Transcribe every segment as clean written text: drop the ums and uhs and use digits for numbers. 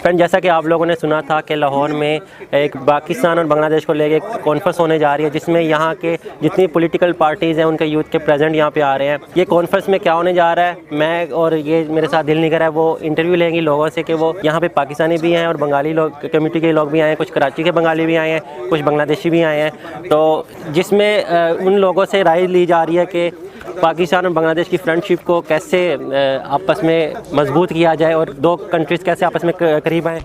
Friend, जैसा कि आप लोगों ने सुना था कि लाहौर में एक पाकिस्तान और बांग्लादेश को लेकर एक कॉन्फ्रेंस होने जा रही है, जिसमें यहाँ के जितनी पॉलिटिकल पार्टीज़ हैं उनके यूथ के प्रेजेंट यहाँ पे आ रहे हैं। ये कॉन्फ्रेंस में क्या होने जा रहा है, मैं और ये मेरे साथ दिल नहीं कर रहा है, वो इंटरव्यू लेंगी लोगों से कि वो यहाँ पे पाकिस्तानी भी हैं और बंगाली लोग कम्युनिटी के लोग भी आए हैं, कुछ कराची के बंगाली भी आए हैं, कुछ बांग्लादेशी भी आए हैं। तो जिसमें उन लोगों से राय ली जा रही है कि पाकिस्तान और बांग्लादेश की फ्रेंडशिप को कैसे आपस में मजबूत किया जाए और दो कंट्रीज़ कैसे आपस में करीब आएँ।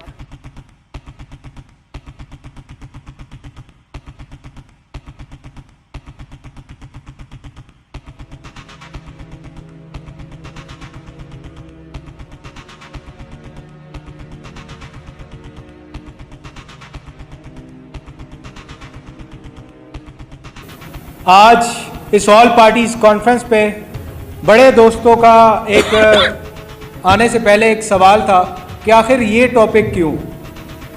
आज इस ऑल पार्टीज कॉन्फ्रेंस पे बड़े दोस्तों का एक आने से पहले एक सवाल था कि आखिर ये टॉपिक क्यों,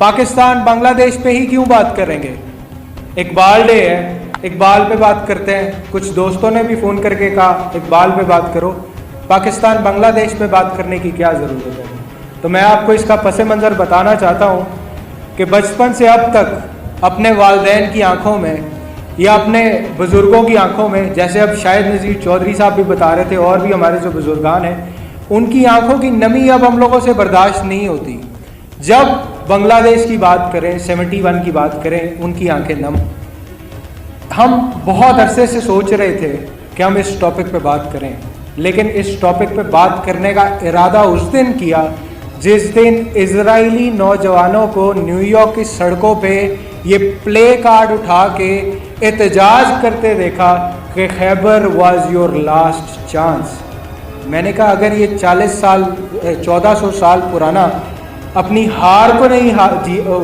पाकिस्तान बांग्लादेश पे ही क्यों बात करेंगे। इकबाल डे है, इकबाल पे बात करते हैं। कुछ दोस्तों ने भी फ़ोन करके कहा इकबाल पे बात करो, पाकिस्तान बांग्लादेश पे बात करने की क्या ज़रूरत है। तो मैं आपको इसका पस मंज़र बताना चाहता हूँ कि बचपन से अब तक अपने वालिदैन की आंखों में या अपने बुज़ुर्गों की आंखों में, जैसे अब शायद नज़ीर चौधरी साहब भी बता रहे थे और भी हमारे जो बुज़ुर्गान हैं, उनकी आंखों की नमी अब हम लोगों से बर्दाश्त नहीं होती। जब बांग्लादेश की बात करें, 71 की बात करें, उनकी आंखें नम। हम बहुत अरसे से सोच रहे थे कि हम इस टॉपिक पे बात करें, लेकिन इस टॉपिक पे बात करने का इरादा उस दिन किया जिस दिन इजरायली नौजवानों को न्यूयॉर्क की सड़कों पे ये प्ले कार्ड उठा के एहतजाज करते देखा कि Khyber was your last chance. मैंने कहा अगर ये 1400 साल पुराना अपनी हार को नहीं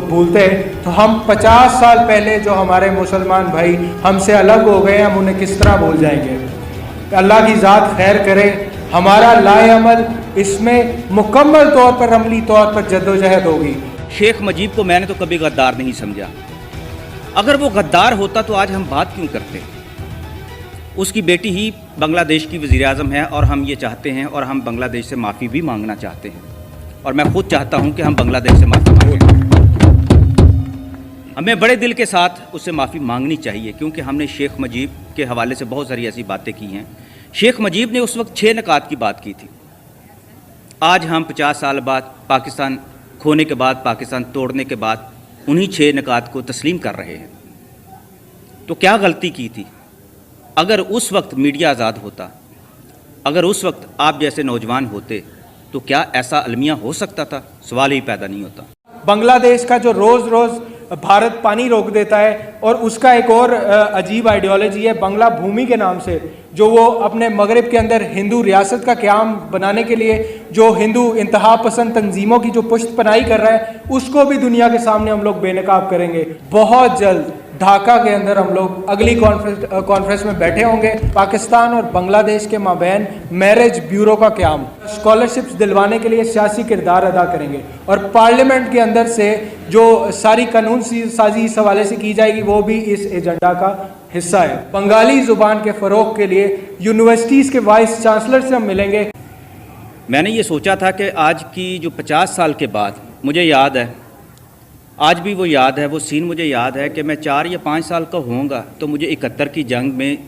भूलते तो हम 50 साल पहले जो हमारे मुसलमान भाई हमसे अलग हो गए, हम उन्हें किस तरह भूल जाएंगे। अल्लाह की ज़ात खैर करे, हमारा लाए अमल इसमें मुकम्मल तौर पर अमली तौर पर जद्दोजहद होगी। शेख मुजीब को मैंने तो कभी गद्दार नहीं समझा। अगर वो गद्दार होता तो आज हम बात क्यों करते। उसकी बेटी ही बांग्लादेश की वज़ीर आज़म है और हम ये चाहते हैं और हम बांग्लादेश से माफ़ी भी मांगना चाहते हैं और मैं खुद चाहता हूं कि हम बांग्लादेश से माफ़ी मांगें। हमें बड़े दिल के साथ उससे माफ़ी मांगनी चाहिए क्योंकि हमने शेख मुजीब के हवाले से बहुत सारी ऐसी बातें की हैं। शेख मुजीब ने उस वक्त 6 नकात की बात की थी। आज हम 50 साल बाद, पाकिस्तान खोने के बाद, पाकिस्तान तोड़ने के बाद उन्हीं 6 नकात को तस्लीम कर रहे हैं। तो क्या गलती की थी? अगर उस वक्त मीडिया आज़ाद होता, अगर उस वक्त आप जैसे नौजवान होते तो क्या ऐसा अलमिया हो सकता था? सवाल ही पैदा नहीं होता। बांग्लादेश का जो रोज़ रोज़ भारत पानी रोक देता है और उसका एक और अजीब आइडियोलॉजी है बांग्ला भूमि के नाम से, जो वो अपने मगरब के अंदर हिंदू रियासत का क़याम बनाने के लिए जो हिंदू इंतहा पसंद तंजीमों की जो पुष्ट पनाही कर रहा है, उसको भी दुनिया के सामने हम लोग बेनकाब करेंगे। बहुत जल्द ढाका के अंदर हम लोग अगली कॉन्फ्रेंस में बैठे होंगे। पाकिस्तान और बांग्लादेश के माबैन मैरिज ब्यूरो का क़याम, स्कॉलरशिप्स दिलवाने के लिए सियासी किरदार अदा करेंगे और पार्लियामेंट के अंदर से जो सारी कानून साजी इस हवाले से की जाएगी वो भी इस एजेंडा का हिस्सा है। बंगाली ज़ुबान के फ़रोग़ के लिए यूनिवर्सिटीज़ के वाइस चांसलर से हम मिलेंगे। मैंने ये सोचा था कि आज की जो 50 साल के बाद, मुझे याद है, आज भी वो याद है, वो सीन मुझे याद है कि मैं 4 या 5 साल का होऊंगा तो मुझे 71 की जंग में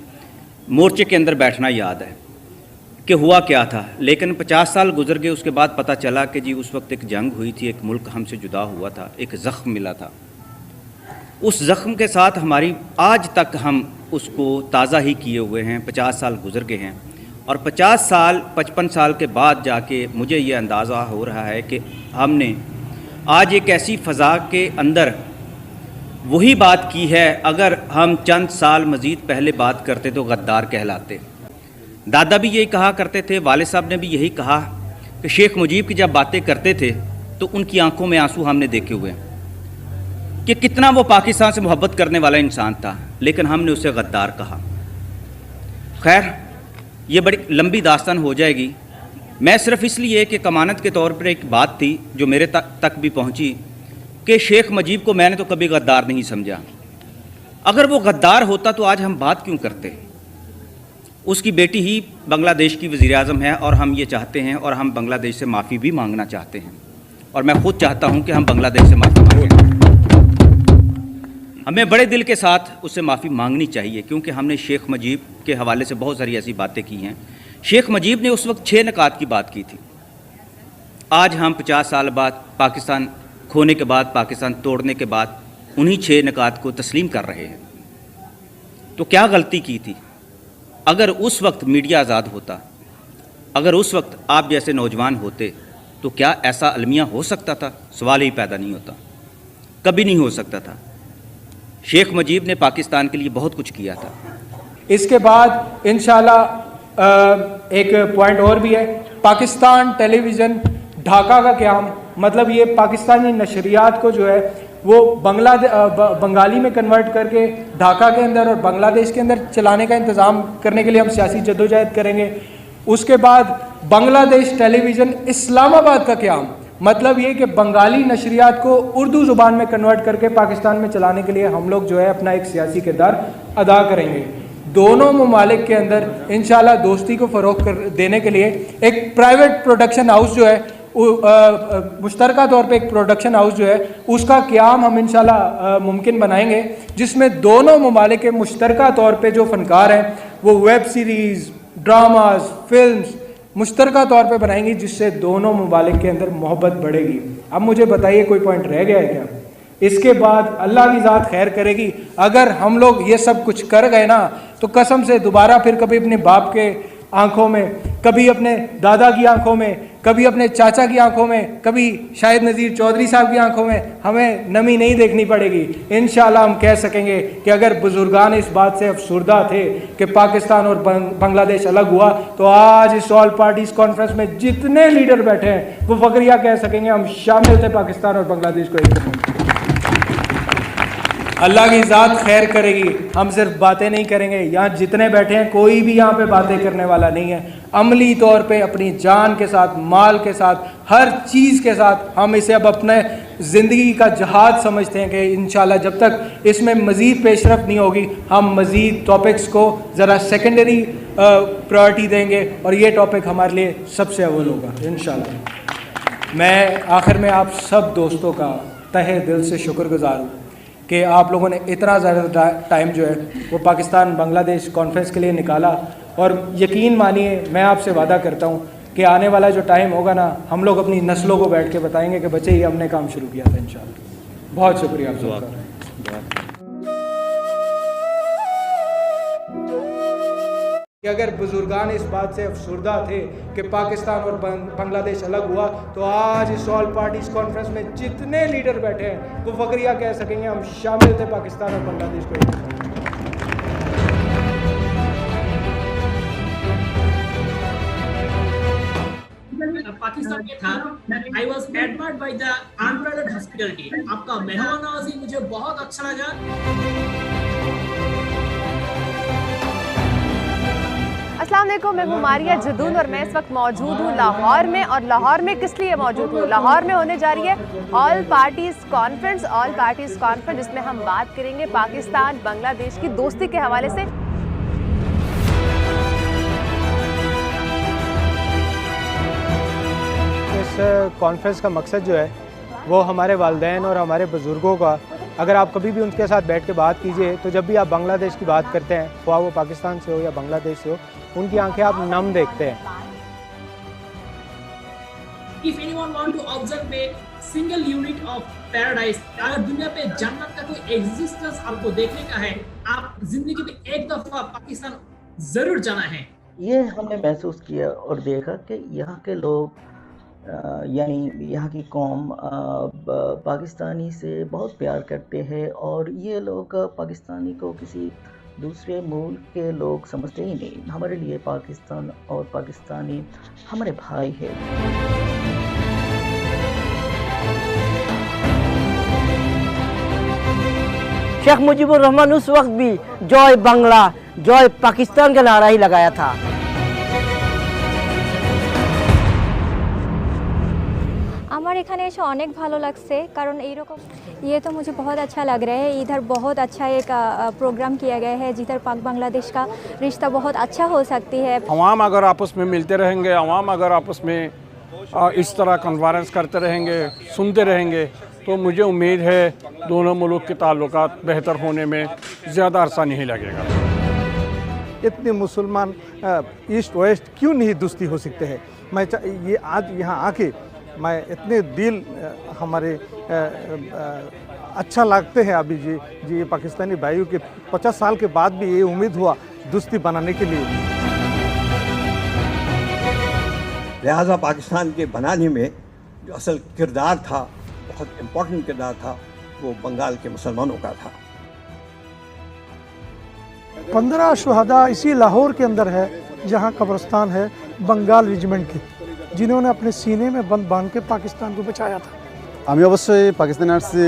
मोर्चे के अंदर बैठना याद है कि हुआ क्या था। लेकिन 50 साल गुजर गए, उसके बाद पता चला कि जी उस वक्त एक जंग हुई थी, एक मुल्क हमसे जुदा हुआ था, एक ज़ख्म मिला था। उस ज़ख्म के साथ हमारी आज तक हम उसको ताज़ा ही किए हुए हैं। 50 साल गुजर गए हैं और 50 साल 55 साल के बाद जाके मुझे ये अंदाज़ा हो रहा है कि हमने आज एक ऐसी फ़ज़ा के अंदर वही बात की है, अगर हम चंद साल मज़ीद पहले बात करते तो गद्दार कहलाते। दादा भी यही कहा करते थे, वालिद साहब ने भी यही कहा कि शेख मुजीब की जब बातें करते थे तो उनकी आंखों में आंसू हमने देखे हुए हैं कि कितना वो पाकिस्तान से मोहब्बत करने वाला इंसान था, लेकिन हमने उसे गद्दार कहा। खैर, ये बड़ी लंबी दास्तान हो जाएगी। मैं सिर्फ इसलिए कि कमानत के तौर पर एक बात थी जो मेरे तक भी पहुंची कि शेख मुजीब को मैंने तो कभी गद्दार नहीं समझा। अगर वो गद्दार होता तो आज हम बात क्यों करते। उसकी बेटी ही बांग्लादेश की वज़ीर आज़म है और हम ये चाहते हैं और हम बांग्लादेश से माफ़ी भी मांगना चाहते हैं, और मैं खुद चाहता हूं कि हम बांग्लादेश से माफ़ी मांगें। हमें बड़े दिल के साथ उससे माफ़ी मांगनी चाहिए, क्योंकि हमने शेख मुजीब के हवाले से बहुत सारी ऐसी बातें की हैं। शेख मुजीब ने उस वक्त 6 निकात की बात की थी। आज हम 50 साल बाद, पाकिस्तान खोने के बाद, पाकिस्तान तोड़ने के बाद उन्हीं 6 निकात को तस्लीम कर रहे हैं। तो क्या गलती की थी? अगर उस वक्त मीडिया आज़ाद होता, अगर उस वक्त आप जैसे नौजवान होते, तो क्या ऐसा अलमिया हो सकता था? सवाल ही पैदा नहीं होता, कभी नहीं हो सकता था। शेख मुजीब ने पाकिस्तान के लिए बहुत कुछ किया था। इसके बाद इंशाल्लाह एक पॉइंट और भी है, पाकिस्तान टेलीविज़न ढाका का क़याम, मतलब ये पाकिस्तानी नशरियात को जो है वो बंगाली में कन्वर्ट करके ढाका के अंदर और बांग्लादेश के अंदर चलाने का इंतज़ाम करने के लिए हम सियासी जद्दोजहद करेंगे। उसके बाद बांग्लादेश टेलीविज़न इस्लामाबाद का क़याम, मतलब ये कि बंगाली नशरियात को उर्दू ज़ुबान में कन्वर्ट करके पाकिस्तान में चलाने के लिए हम लोग जो है अपना एक सियासी किरदार अदा करेंगे। दोनों ममालिक के अंदर इंशाल्लाह दोस्ती को फ़रोग़ देने के लिए एक प्राइवेट प्रोडक्शन हाउस जो है, मुश्तरका तौर पे एक प्रोडक्शन हाउस जो है उसका क़याम हम इंशाल्लाह मुमकिन बनाएंगे, जिसमें दोनों ममालिक के मुश्तरका तौर पे जो फ़नकार हैं वो वेब सीरीज़, ड्रामाज, फिल्म्स मुश्तरका तौर पे बनाएंगी, जिससे दोनों ममालिक के अंदर मोहब्बत बढ़ेगी। अब मुझे बताइए कोई पॉइंट रह गया है क्या? इसके बाद अल्लाह की ज़ात खैर करेगी, अगर हम लोग ये सब कुछ कर गए ना तो कसम से दोबारा फिर कभी अपने बाप के आंखों में, कभी अपने दादा की आंखों में, कभी अपने चाचा की आंखों में, कभी शाहिद नज़ीर चौधरी साहब की आंखों में हमें नमी नहीं देखनी पड़ेगी। इंशाल्लाह हम कह सकेंगे कि अगर बुजुर्गान इस बात से अफसुर्दा थे कि पाकिस्तान और बांग्लादेश अलग हुआ, तो आज इस ऑल पार्टीज कॉन्फ्रेंस में जितने लीडर बैठे हैं वो फकरिया कह सकेंगे हम शामिल थे पाकिस्तान और बांग्लादेश को एक करने। अल्लाह की ज़ात खैर करेगी, हम सिर्फ बातें नहीं करेंगे। यहाँ जितने बैठे हैं कोई भी यहाँ पे बातें करने वाला नहीं है। अमली तौर पे अपनी जान के साथ, माल के साथ, हर चीज़ के साथ हम इसे अब अपने ज़िंदगी का जहाद समझते हैं कि इंशाल्लाह जब तक इसमें मज़ीद पेशरफ नहीं होगी हम मज़ीद टॉपिक्स को ज़रा सेकेंडरी प्रायोरिटी देंगे और ये टॉपिक हमारे लिए सबसे अव्वल होगा इंशाल्लाह। मैं आखिर में आप सब दोस्तों का तहे दिल से शुक्रगुज़ार हूँ कि आप लोगों ने इतना ज़्यादा टाइम जो है वो पाकिस्तान बांग्लादेश कॉन्फ्रेंस के लिए निकाला, और यकीन मानिए मैं आपसे वादा करता हूँ कि आने वाला जो टाइम होगा ना, हम लोग अपनी नस्लों को बैठ के बताएंगे कि बच्चे ये हमने काम शुरू किया था इंशाल्लाह। बहुत शुक्रिया आप सबका। कि अगर बुजुर्गान इस बात से अफसुर्दा थे कि पाकिस्तान और बांग्लादेश अलग हुआ, तो आज इस ऑल पार्टीज कॉन्फ्रेंस में जितने लीडर बैठे हैं वो फकरिया कह सकेंगे हम शामिल थे पाकिस्तान और बांग्लादेश को। पाकिस्तान में था, I was admired by the unparalleled hospitality। आपका मेहमान नवाजी मुझे बहुत अच्छा लगा। अस्सलाम वालेकुम, मैं हूँ मारिया जदून और मैं इस वक्त मौजूद हूँ लाहौर में। और लाहौर में किस लिए मौजूद हूँ? लाहौर में होने जा रही है ऑल पार्टीज़ कॉन्फ्रेंस, जिसमें हम बात करेंगे पाकिस्तान बांग्लादेश की दोस्ती के हवाले से। इस कॉन्फ्रेंस का मकसद जो है वो हमारे वालिदैन और हमारे बुज़ुर्गों का, अगर आप कभी भी उनके साथ बैठ के बात कीजिए तो जब भी आप बांग्लादेश की बात करते हैं, ख्वाह वो पाकिस्तान से हो या बांग्लादेश से हो, उनकी आंखें आप नम देखते हैं। If anyone want to observe a single unit of paradise, अगर दुनिया पे जन्नत का कोई एग्जिस्टेंस आपको देखने का है, आप जिंदगी में एक दफा पाकिस्तान जरूर जाना है। ये हमने महसूस किया और देखा कि यहाँ के लोग यानी यहाँ की कौम पाकिस्तानी से बहुत प्यार करते हैं और ये लोग पाकिस्तानी को किसी दूसरे मुल्क के लोग समझते ही नहीं। हमारे लिए पाकिस्तान और पाकिस्तानी हमारे भाई हैं। शेख मुजीबुर रहमान उस वक्त भी जय बांग्ला जय पाकिस्तान का नारा ही लगाया था। আমার এখানে এসে অনেক ভালো লাগছে কারণ এইরকম ये तो मुझे बहुत अच्छा लग रहा है। इधर बहुत अच्छा एक प्रोग्राम किया गया है जिधर पाक बांग्लादेश का रिश्ता बहुत अच्छा हो सकती है। अवाम अगर आपस में मिलते रहेंगे, अवाम अगर आपस में इस तरह कन्फ्रेंस करते रहेंगे, सुनते रहेंगे, तो मुझे उम्मीद है दोनों मुल्क के ताल्लुकात बेहतर होने में ज़्यादा अरसा नहीं लगेगा। इतने मुसलमान ईस्ट वेस्ट क्यों नहीं दोस्ती हो सकते हैं। मैं ये आज यहाँ आके मैं इतने दिल हमारे अच्छा लगते हैं अभी जी ये पाकिस्तानी भाइयों के 50 साल के बाद भी ये उम्मीद हुआ दोस्ती बनाने के लिए। लिहाजा पाकिस्तान के बनाने में जो असल किरदार था, बहुत इम्पोर्टेंट किरदार था, वो बंगाल के मुसलमानों का था। 15 शुहदा इसी लाहौर के अंदर है जहाँ कब्रिस्तान है बंगाल रेजिमेंट के, जिन्होंने अपने सीने में बंद बांध के पाकिस्तान को बचाया था। আমি অবশ্যই পাকিস্তানে আসছি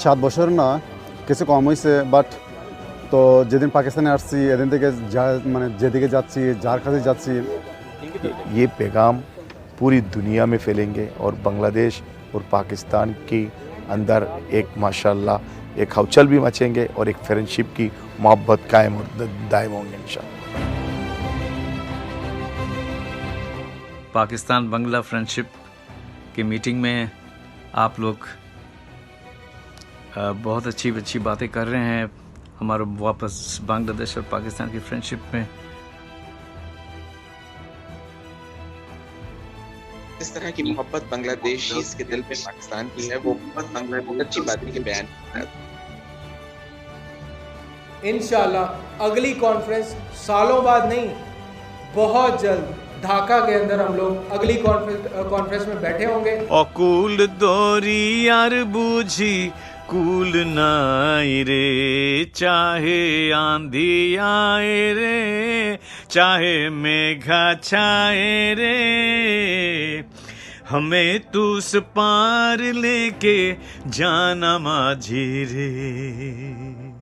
7 বছর না, কিছু কম হয়েছে, বাট তো যেদিন পাকিস্তানে আসছি এদিন থেকে মানে যেদিকে যাচ্ছি যার কাছে যাচ্ছি ये पैगाम पूरी दुनिया में फैलेंगे और बांग्लादेश और पाकिस्तान के अंदर एक माशाल्लाह एक हलचल भी मचेंगे और एक फ्रेंडशिप की मोहब्बत कायम और दायम होंगे इंशाल्लाह। पाकिस्तान बांग्ला फ्रेंडशिप की मीटिंग में आप लोग बहुत अच्छी बातें कर रहे हैं हमारे वापस बांग्लादेश और पाकिस्तान की फ्रेंडशिप में। इस तरह की मोहब्बत बांग्लादेशी के दिल में पाकिस्तान की है, वो बहुत अच्छी बात है कि बयान है। इंशाल्लाह अगली कॉन्फ्रेंस सालों बाद नहीं, बहुत जल्द ढाका के अंदर हम लोग अगली कॉन्फ्रेंस में बैठे होंगे। अकुल दोरी यार बूझी कुल नाई रे, चाहे आंधी आए रे, चाहे मेघा छाए रे, हमें तू उस पार लेके जाना माझी रे।